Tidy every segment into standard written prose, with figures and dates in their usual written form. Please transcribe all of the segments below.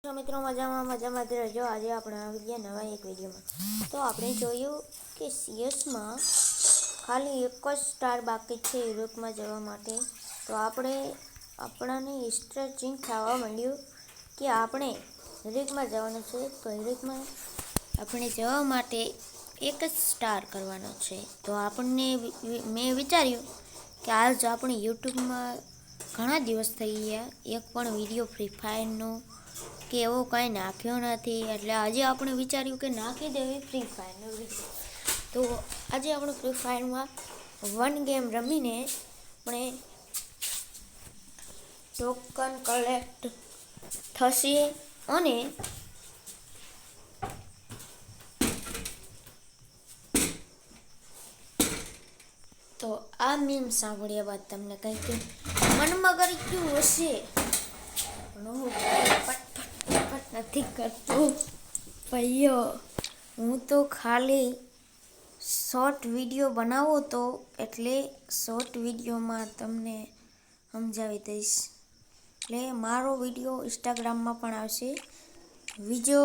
તો મિત્રો મજામાં જ રહેજો। આજે આપણે આવી ગયા નવા એક વિડીયોમાં। તો આપણે જોયું કે સીએસમાં ખાલી એક જ સ્ટાર બાકી છે યુરોપમાં જવા માટે। તો આપણાને સ્ટ્રેચિંગ થવા માંડ્યું કે આપણે યુરોપમાં જવાનું છે। તો યુરોપમાં આપણે જવા માટે એક જ સ્ટાર કરવાનો છે। તો મેં વિચાર્યું કે આજ આપણે યુટ્યુબમાં ઘણા દિવસ થઈ ગયા એક પણ વિડીયો ફ્રી ફાયરનો કે એવો કંઈ નાખ્યો નથી, એટલે આજે આપણે વિચાર્યું કે નાખી દેવી ફ્રી ફાયરનો વિડીયો। તો આજે આપણે ફ્રી ફાયરમાં વન ગેમ રમીને આપણે ટોકન કલેક્ટ થશે અને તો આ મીમ સાંભળ્યા બાદ તમને કંઈક મનમાં કરી ગયું હશે, પણ હું પટ નથી કરતો ભાઈઓ। હું તો ખાલી શોર્ટ વિડીયો બનાવો તો એટલે શોર્ટ વિડીયોમાં તમને સમજાવી દઈશ। એટલે મારો વિડીયો ઇન્સ્ટાગ્રામમાં પણ આવશે, બીજો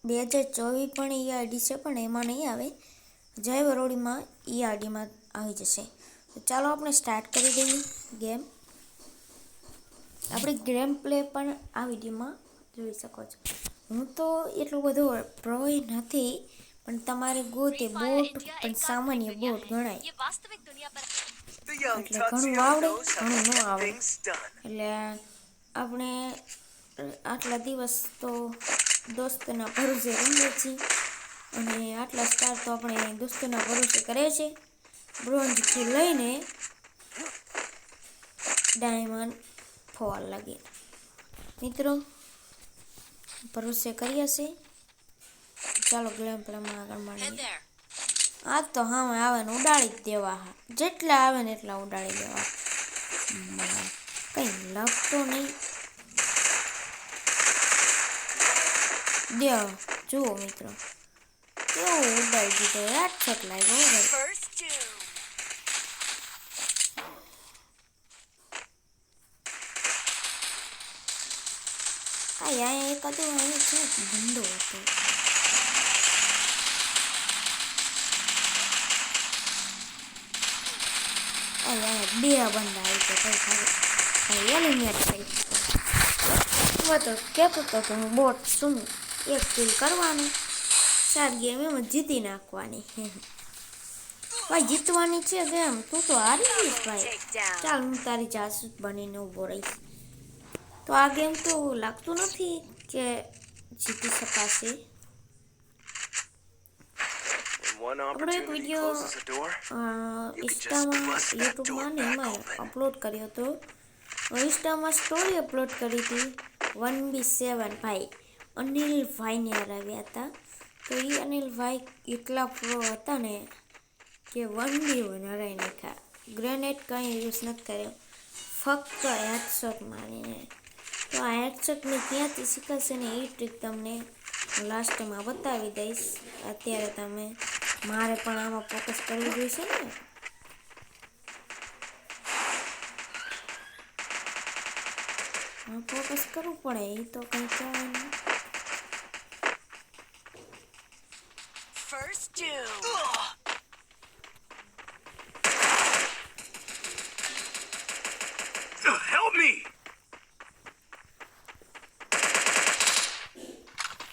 2024 પણ એ આઈડી છે પણ એમાં નહીં આવે, જય વરોડીમાં એ આઈડીમાં આવી જશે। તો ચાલો આપણે સ્ટાર્ટ કરી દઈએ ગેમ। આપણી ગેમ પ્લે પણ આ વિડીયોમાં જોઈ શકો છો। હું તો એટલું બધું પ્રોય નથી, પણ તમારે ગોતે બોટ પણ સામાન્ય બોટ ગણાય, એટલે ઘણું આવડે ઘણું ન આવડે। એટલે આપણે આટલા દિવસ તો દોસ્તના ભરોસે રહીએ છીએ અને આટલા સ્ટાર તો આપણે દોસ્તના ભરોસે કરે છે, બ્રોન્ઝથી લઈને ડાયમંડ ફોલ લાગે મિત્રો ભરોસે કરી હશે। ચાલો ગેમ પ્લેમાં આગળ મળીએ। આ તો હા આવે ને ઉડાડી જ દેવા, જેટલા આવે ને એટલા ઉડાડી દેવા, કંઈ લાગતો નહીં। દેવ જુઓ મિત્રો કેવું ઉડાડી દીધો, હેડશોટ લાગ્યો ભાઈ। અહીંયા એક હતું, અહીં છે ધંધો હતો, અહીંયા બે બંદા આવી ગયા, કઈ એલિમિનેટ થઈ ગયો તો કહેતો હતો કે હું બોટ છું, એક કિલ કરવાનું, 4 ગેમ એમ જીતી નાખવાની। ભાઈ જીતવાની છે ગેમ, તું તો હારી ગઈશ ભાઈ, ચાલ હું તારી જાસૂસ બનીને ઊભો રહીશ। તો આ ગેમ તો લાગતું નથી કે જીતી શકાશે। આપણો એક વિડીયો ઇન્સ્ટામાં યુટ્યુબમાં ને એમાં અપલોડ કર્યો હતો, ઇન્સ્ટામાં સ્ટોરી અપલોડ કરી હતી। 1v7 ભાઈ અનિલભાઈને હરાવ્યા હતા। તો એ અનિલભાઈ એટલા પ્રો હતા ને કે 1v1 હરાવી નાખ્યા, ગ્રેનેડ કંઈ યુઝ નથી કર્યો, ફક્ત હેડશોટ મારીને। તો આ હેડશોટની ક્યાંથી શીખાશે ને એ ટ્રીક તમને લાસ્ટમાં બતાવી દઈશ। અત્યારે તમે મારે પણ આમાં ફોકસ કરવું જોઈશે ને, ફોકસ કરવું પડે, એ તો કંઈ કહેવાય નહીં।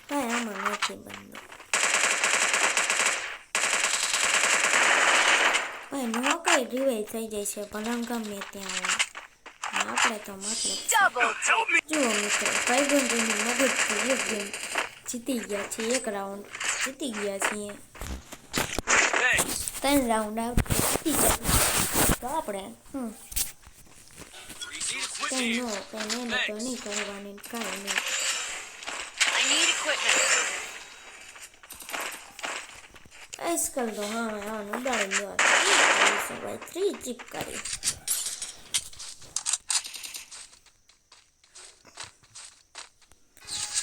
કાંઈ આમાં નથી બંધો, ભાઈ નો કઈ રિવાઈ થઈ જાય છે ભલા ગમે ત્યાં હોય, આપણે તો મતલબ જુઓ મિત્રો ભાઈબંધોની મદદથી એક ગેમ જીતી ગયા છીએ, એક રાઉન્ડ જીતી ગયા છીએ, 3 રાઉન્ડ આવતી જીતી જાય તો આપણે કંઈ મહેનત તો નહીં કરવાની, કાંઈ નહીં। આજકાલ તો હા ઉડાડી દેવા ભાઈ, 3 ચીપ કરી।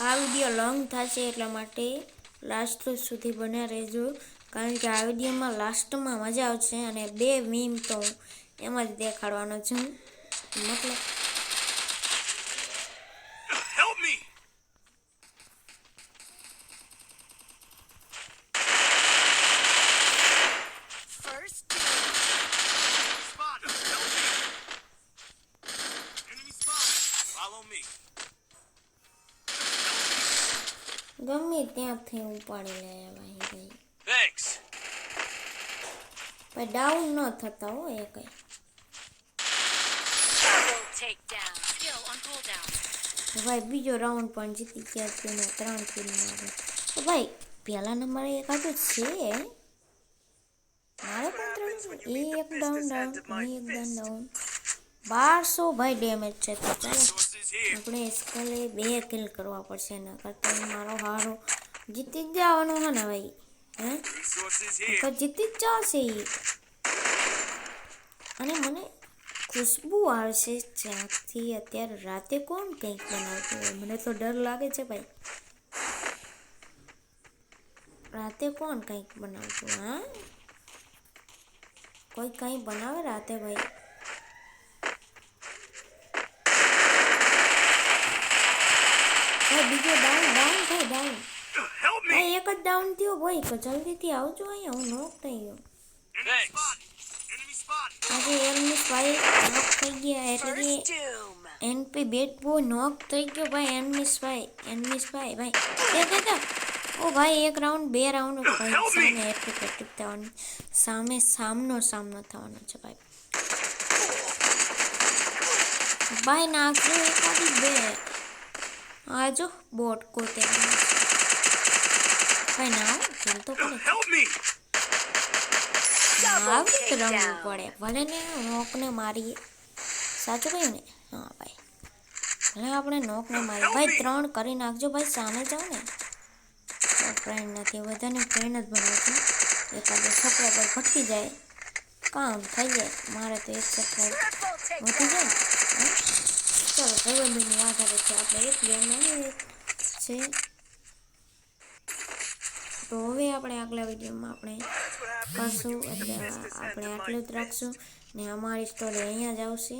આ વિડીયો લોંગ થશે એટલા માટે લાસ્ટ સુધી બન્યા રહેજો, કારણ કે આ વિડીયોમાં લાસ્ટમાં મજા આવશે અને 2 મીમ તો એમાં જ દેખાડવાનો છું, મતલબ ગમે ત્યાંથી ઉપાડી લે ભાઈ Thanks. ભાઈ ડાઉન ન થતા હોય એ કઈ Double takedown. Skill on cooldown. ભાઈ બીજો રાઉન્ડ પણ જીતી ગયા છે ને 3 કિલ મારે તો ભાઈ પહેલા નંબરે એક આજો છે મારે પણ 3 એક ડાઉન એક ડાઉન 1200 ભાઈ ડેમેજ છે તો ચાલો Resources here. આપણે સ્કલે 2 કિલ કરવા પડશે ને કરતા મારો હારો જીતી જ જવાનો હે ને ભાઈ હે Resources તો here. જીતી જ જશે ઈ. અને મને ખુશ્બુ આવશે જ્યાંથી અત્યારે રાતે કોણ કંઈક બનાવતું હોય મને તો ડર લાગે છે ભાઈ રાતે કોણ કંઈક બનાવતું હા કોઈ કંઈ બનાવે રાતે ભાઈ બીજો ડાઉન થાય ડાઉન Help me. ભાઈ એક જ ડાઉન થયો ભાઈ તો જલ્દીથી આવજો અહીંયા હું નોક થઈ ગયો Thanks. Enemy spotted. આજે એમની ભાઈ નોક થઈ ગયા એટલે કે First doom. એનપી બેટ બો નોક થઈ ગયો ભાઈ એનમી સ્પાઈ ભાઈ દે ઓ ભાઈ એક રાઉન્ડ 2 રાઉન્ડ ભાઈ સામે એટેક થવાનું સામનો થવાનો છે ભાઈ નાખજો એકાદી 2 આજો બોટ કોતે ભાઈ ના ચલ તો પડે Help me. આવી જ રમવું પડે ભલે ને નોકને મારીએ સાચું કહ્યું ને હા ભાઈ ભલે આપણે નોકને મારીએ ભાઈ 3 કરી નાખજો ભાઈ સામે જાઓ ને ફ્રેન્ડ નથી બધાને ફ્રેન્ડ જ બનાવશું એકાદો સબસ્ક્રાઈબર ભટકી જાય કામ થઈ જાય મારે તો એક સબસ્ક્રાઈબર વધી જાય ને ચલો ભાઈબંધોની વાત આવે છે આપણે એક ગેમ છે તો હવે આપણે આગલા વિડીયોમાં આપણે કરશું એટલે આપણે આટલું જ રાખશું ને અમારી સ્ટોરી અહીંયા જ આવશે